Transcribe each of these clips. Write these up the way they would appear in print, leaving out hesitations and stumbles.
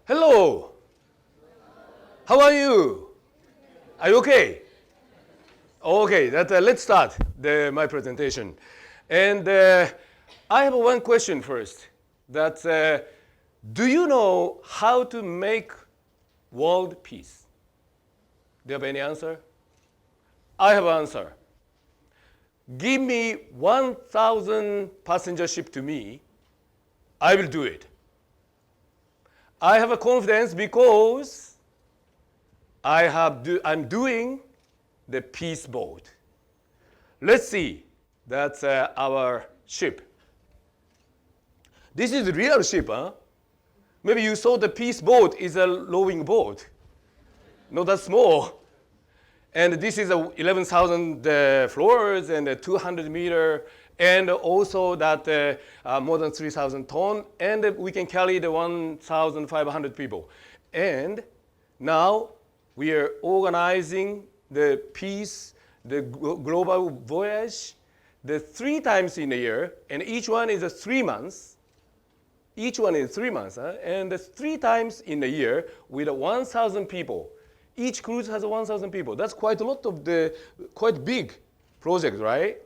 Hello. How are you? Are you okay? Okay, let's start my presentation. And I have one question first. Do you know how to make world peace? Do you have any answer? I have an answer. Give me 1,000 passenger ship to me, I will do it. I have a confidence because I'm doing the Peace Boat. Let's see. That's our ship. This is a real ship, huh? Maybe you saw the Peace Boat is a rowing boat. Not that small. And this is 11,000 floors and 200 meter, and also that more than 3,000 ton, and we can carry the 1,500 people. And now we are organizing the peace, the global voyage, the 3 times in a year, and each one is 3 months. Each one is 3 months, and 3 times in a year with 1,000 people. Each cruise has 1,000 people. That's quite a lot of quite big project, right?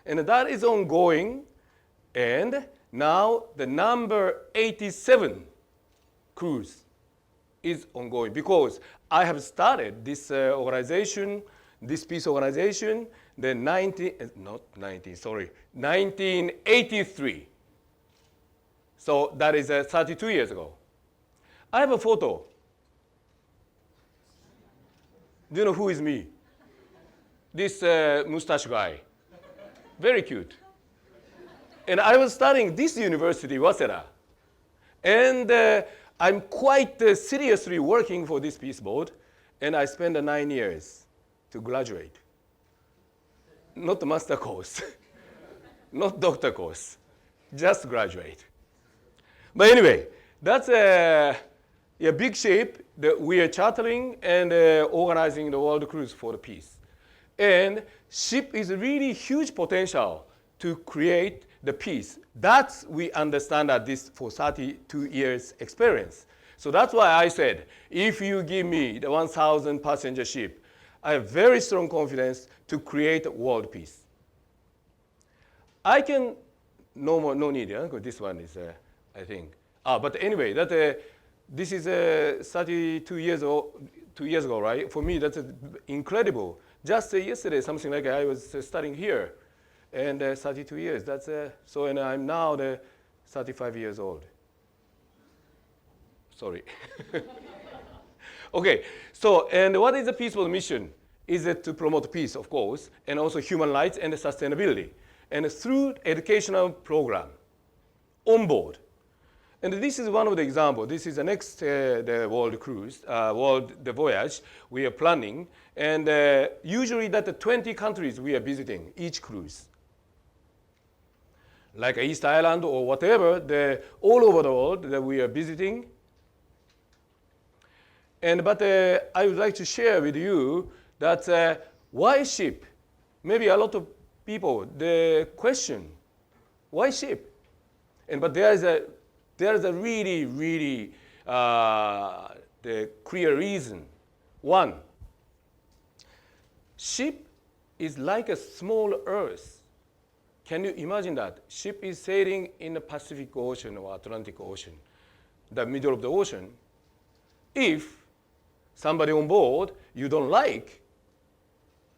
And that is ongoing. And now the number 87 cruise is ongoing because I have started this organization, this peace organization, 1983. So that is 32 years ago. I have a photo. Do you know who is me? This mustache guy. Very cute. And I was studying this university, Waseda. And I'm quite seriously working for this Peace Boat. And I spent 9 years to graduate. Not the master course. Not doctor course. Just graduate. But anyway, that's a big ship that we are chartering and organizing the world cruise for the peace. And ship is a really huge potential to create the peace. That's we understand that this for 32 years experience. So that's why I said, if you give me the 1,000 passenger ship, I have very strong confidence to create world peace. I can, no need, because this one is, I think. But anyway, this is 32 years ago, 2 years ago, right? For me, that's incredible. Just yesterday, something like I was studying here, and 32 years. And I'm now 35 years old. Sorry. Okay. So, and what is the peaceful mission? Is it to promote peace, of course, and also human rights and sustainability, and through educational program on board. And this is one of the examples. This is the next the world cruise, the voyage we are planning. And usually that the 20 countries we are visiting each cruise. Like East Island or whatever, all over the world that we are visiting. But I would like to share with you that why ship? Maybe a lot of people, the question, why ship? But there is a really, really the clear reason. One, ship is like a small Earth. Can you imagine that? Ship is sailing in the Pacific Ocean or Atlantic Ocean, the middle of the ocean. If somebody on board you don't like,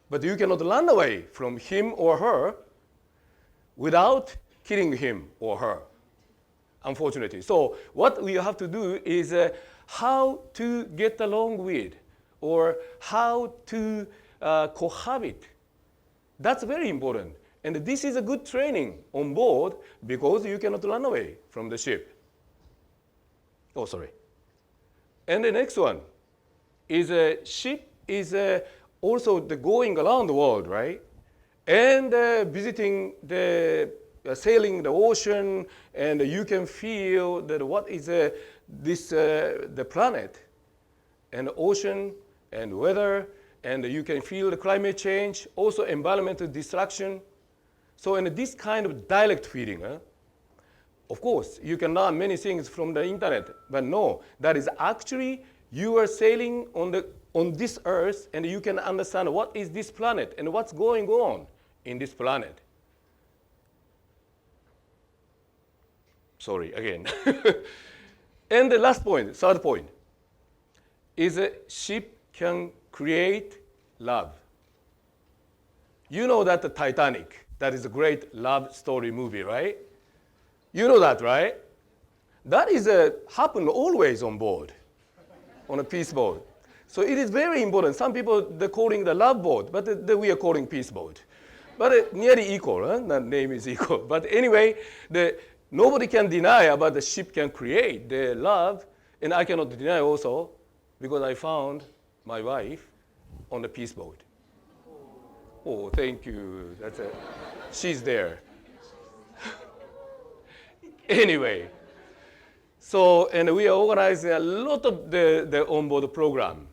but you cannot run away from him or her without killing him or her. Unfortunately. So what we have to do is how to get along with or how to cohabit. That's very important. And this is a good training on board because you cannot run away from the ship. Oh, sorry. And the next one is a ship is also the going around the world, right? And visiting sailing the ocean, and you can feel that what is the planet, and the ocean, and weather, and you can feel the climate change, also environmental destruction. So in this kind of direct feeling, Of course, you can learn many things from the internet, but no, that is actually you are sailing on this earth and you can understand what is this planet and what's going on in this planet. Sorry, again. And the last point, third point, is a ship can create love. You know that the Titanic, that is a great love story movie, right? You know that, right? That is happen always on board, on a peace boat. So it is very important. Some people, they're calling the love boat, but we are calling peace boat. But nearly equal, huh? The name is equal. But anyway, nobody can deny about the ship can create the love, and I cannot deny also, because I found my wife on the peace boat. Oh, thank you. She's there. Anyway, so, and we are organizing a lot of the onboard program.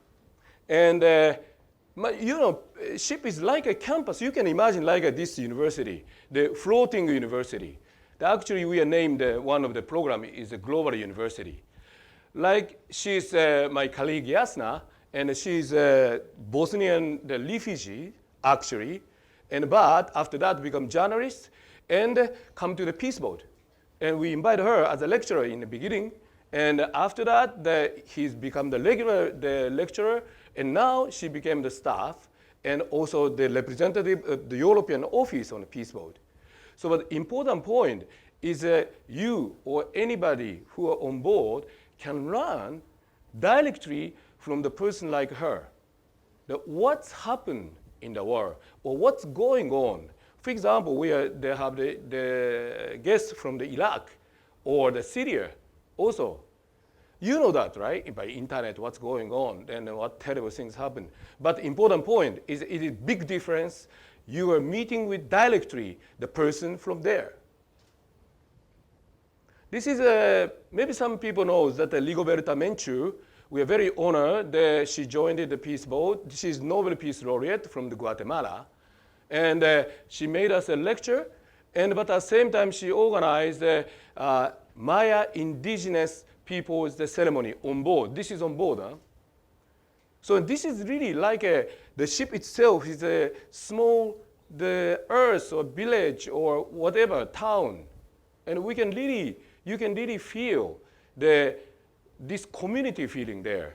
And, you know, ship is like a campus. You can imagine like this university, the floating university. Actually, we are named one of the program is a global university. Like she's my colleague Yasna, and she's a Bosnian refugee, actually. But after that, become journalist and come to the peace boat. And we invite her as a lecturer in the beginning. And after that, he's become the lecturer. And now she became the staff and also the representative of the European office on the peace boat. So the important point is you or anybody who are on board can learn directly from the person like her. What's happened in the world or what's going on. For example, they have the guests from the Iraq or the Syria also. You know that, right? By internet, what's going on and what terrible things happen. But important point is it is big difference. You are meeting with directly the person from there. This is maybe some people know that Rigoberta Menchú, we are very honored that she joined the Peace Boat. She's Nobel Peace Laureate from the Guatemala. And she made us a lecture, but at the same time she organized Maya indigenous people's ceremony on board. This is on board. Huh? So this is really like the ship itself is a small, the earth or village or whatever, town. And you can really feel this community feeling there.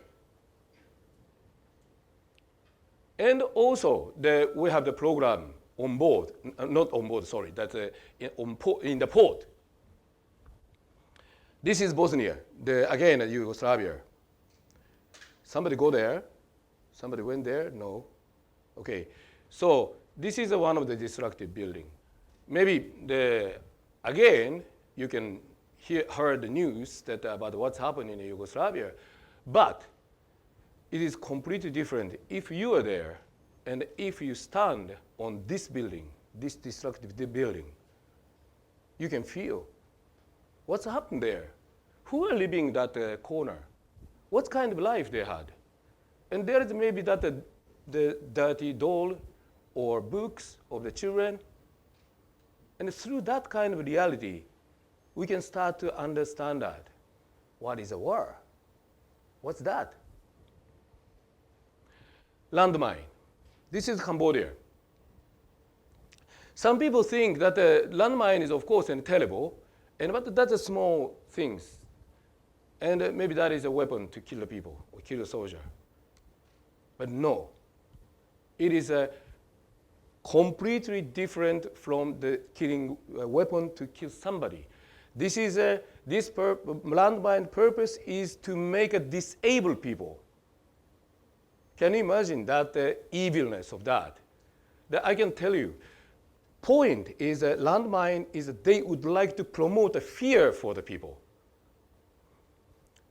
And also, we have the program on board, not on board, sorry, that's in the port. This is Bosnia, again, Yugoslavia. Somebody go there? Somebody went there? No. Okay, so this is one of the destructive building. Maybe, again, you can hear the news about what's happening in Yugoslavia, but it is completely different if you are there and if you stand on this building, this destructive building. You can feel what's happened there. Who are living that corner? What kind of life they had? And there is maybe the dirty doll or books of the children. And through that kind of reality, we can start to understand that. What is a war? What's that? Landmine. This is Cambodia. Some people think that the landmine is, of course, terrible, but that's a small things. And maybe that is a weapon to kill the people or kill the soldier. But no. It is completely different from the killing weapon to kill somebody. This landmine purpose is to make a disabled people. Can you imagine that evilness of that? I can tell you, point is a landmine is they would like to promote a fear for the people.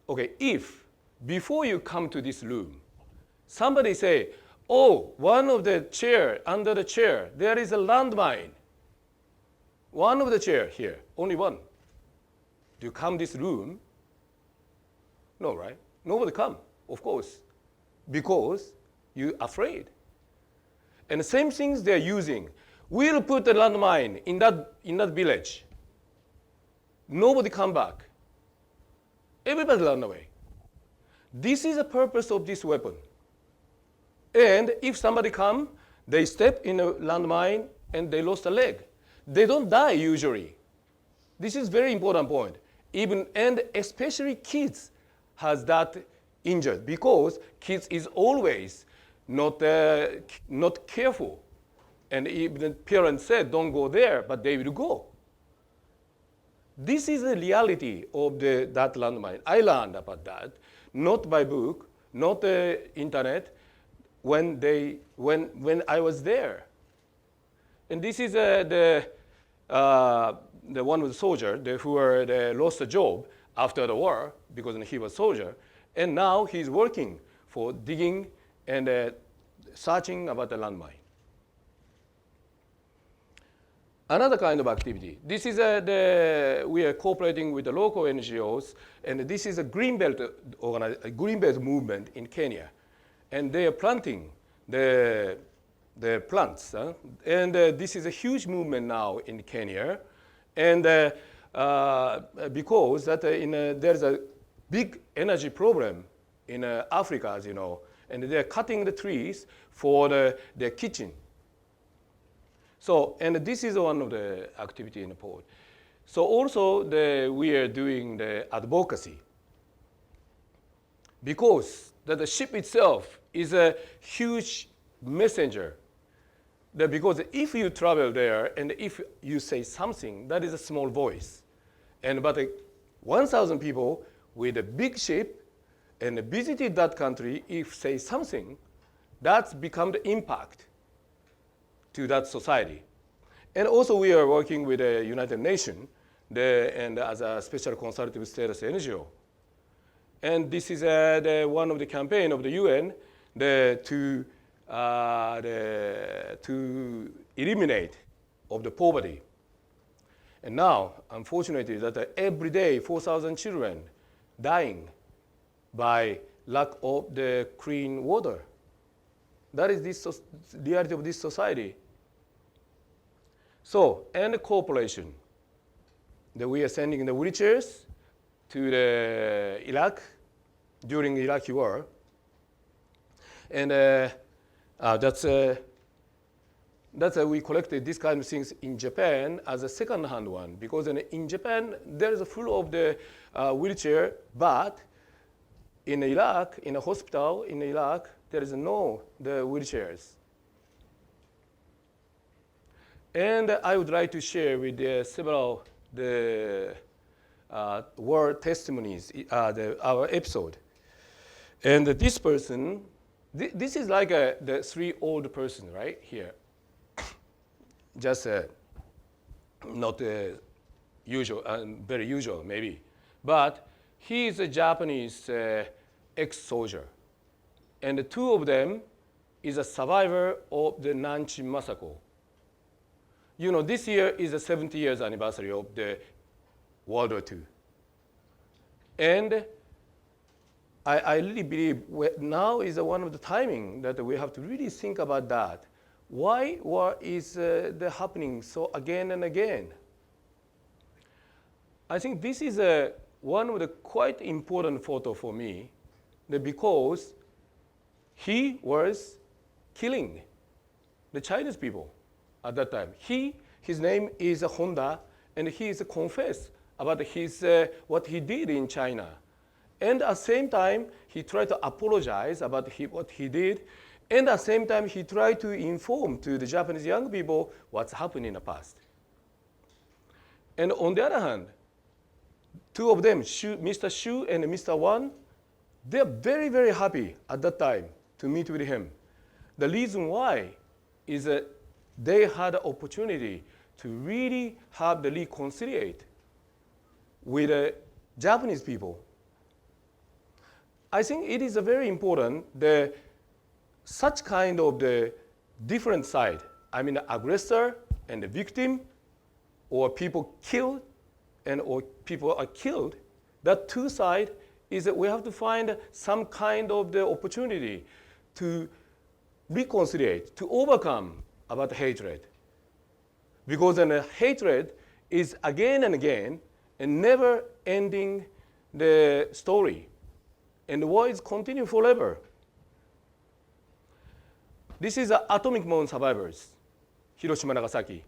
Okay, if before you come to this room, somebody say, oh, one of the chair, under the chair, there is a landmine. One of the chair here, only one. Do you come this room? No, right? Nobody come, of course, because you're afraid. And the same things they're using. We'll put a landmine in that village. nobody come back. Everybody run away. This is the purpose of this weapon. And if somebody come, they step in a landmine and they lost a leg. They don't die usually. This is very important point. Even, and especially kids has that injured because kids is always not careful. And even the parents said, don't go there, but they will go. This is the reality of that landmine. I learned about that, not by book, not the internet, when I was there. And this is the one with the soldier who lost a job after the war because he was a soldier. And now he's working for digging and searching about the landmine. Another kind of activity. This is we are cooperating with the local NGOs, and this is a greenbelt movement in Kenya. And they are planting the plants. And this is a huge movement now in Kenya. And because there's a big energy problem in Africa, as you know, and they're cutting the trees for their kitchen. So, and this is one of the activity in the port. So also we are doing the advocacy. Because the ship itself is a huge messenger. Because if you travel there and if you say something, that is a small voice. But 1,000 people with a big ship and visited that country, if say something, that's become the impact to that society. And also we are working with the United Nations and as a special consultative status NGO. And this is one of the campaign of the UN to eliminate of the poverty. And now, unfortunately, that every day 4,000 children dying by lack of the clean water. That is this reality of this society. So, and the cooperation. That we are sending the wheelchairs to the Iraq during the Iraqi war. And we collected this kind of things in Japan as a second-hand one. Because in Japan, there is a full of the wheelchair, but in Iraq, in a hospital in Iraq, there is no the wheelchairs. And I would like to share with several word testimonies, our episode. And this person, this is like the three old person right here. Just not usual, very usual maybe. But he is a Japanese ex-soldier. And the two of them is a survivor of the Nanjing massacre. You know, this year is the 70 years anniversary of the World War II. And I really believe now is one of the timing that we have to really think about that. Why war is happening so again and again? I think this is one of the quite important photo for me, because he was killing the Chinese people at that time. His name is Honda, and he is confessed about what he did in China. And at the same time, he tried to apologize about what he did. And at the same time, he tried to inform to the Japanese young people what's happened in the past. And on the other hand, two of them, Mr. Shu and Mr. Wan, they're very, very happy at that time to meet with him. The reason why is that they had an opportunity to really have the reconciliate with the Japanese people. I think it is very important that such kind of the different side, I mean the aggressor and the victim, or people killed or people are killed, that two sides is that we have to find some kind of the opportunity to reconciliate, to overcome about hatred. Because then hatred is again and again, and never-ending the story. And the voyage continue forever. This is atomic bomb survivors, Hiroshima, Nagasaki.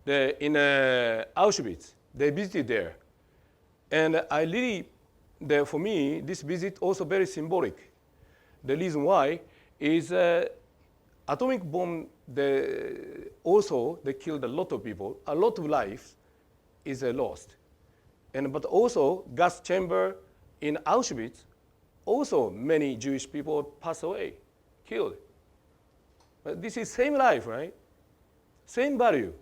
In Auschwitz, they visited there. And for me, this visit also very symbolic. The reason why is atomic bomb, they killed a lot of people. A lot of lives is lost. But also, gas chamber in Auschwitz, also many Jewish people passed away, killed. But this is same life, right? Same value.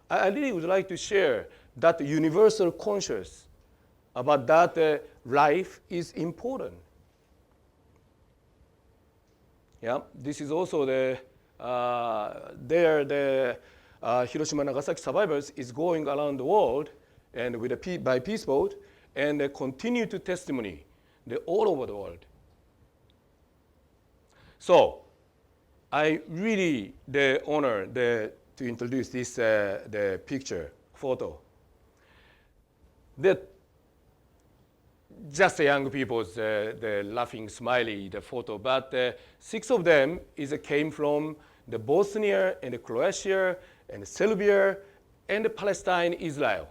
I really would like to share that universal conscious about that life is important. Yeah, this is also the Hiroshima Nagasaki survivors is going around the world and with by Peace Boat and continue to testimony all over the world. So I really the honor to introduce this the picture photo. Just the young people's the laughing smiley the photo, but 6 of them came from the Bosnia and the Croatia and Serbia and Palestine, Israel.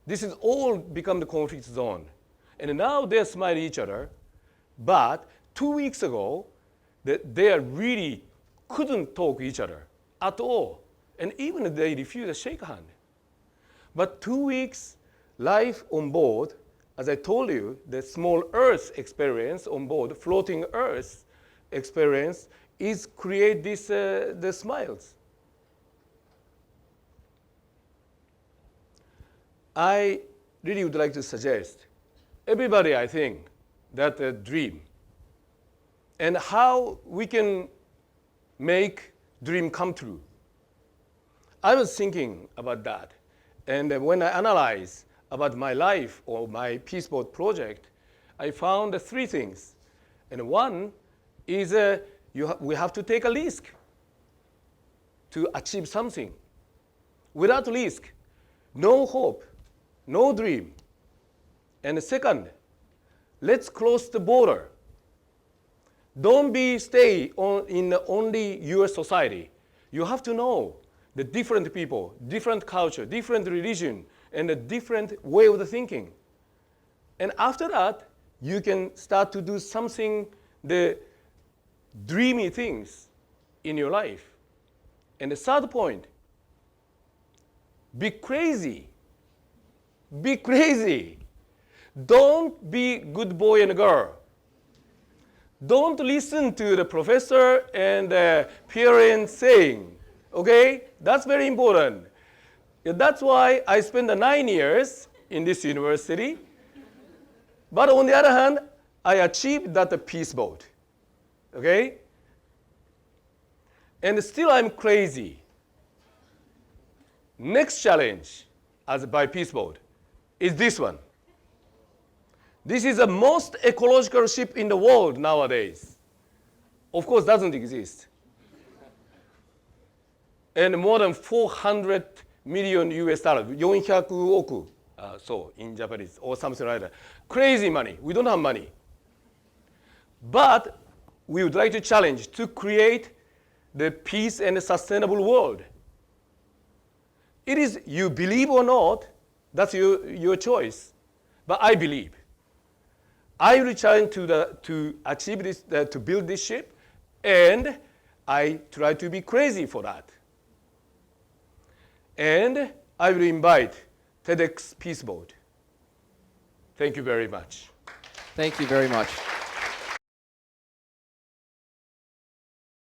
This is all become the conflict zone, and now they smile at each other. But 2 weeks ago, they really couldn't talk to each other at all, and even they refused to shake hand. But 2 weeks life on board, as I told you, the small Earth experience on board, floating Earth experience, is create this the smiles. I really would like to suggest everybody, I think, that dream and how we can make dream come true. I was thinking about that, and when I analyze about my life or my Peace Boat project, I found 3 things. And one is we have to take a risk to achieve something. Without risk, no hope, no dream. And the second, let's cross the border. Don't stay in only your society. You have to know the different people, different culture, different religion, and a different way of the thinking. And after that, you can start to do something, the dreamy things in your life. And the third point, be crazy. Be crazy. Don't be good boy and girl. Don't listen to the professor and the parents saying, okay? That's very important. That's why I spent 9 years in this university. But on the other hand, I achieved that Peace Boat. Okay? And still I'm crazy. Next challenge by Peace Boat is this one. This is the most ecological ship in the world nowadays. Of course, doesn't exist. And more than 400 million US dollars, 400億, so in Japanese, or something like that. Crazy money. We don't have money. But we would like to challenge to create the peace and sustainable world. It is, you believe or not, that's your choice. But I believe. I will challenge to achieve this, to build this ship, and I try to be crazy for that. And I will invite TEDx Peace Boat. Thank you very much. Thank you very much.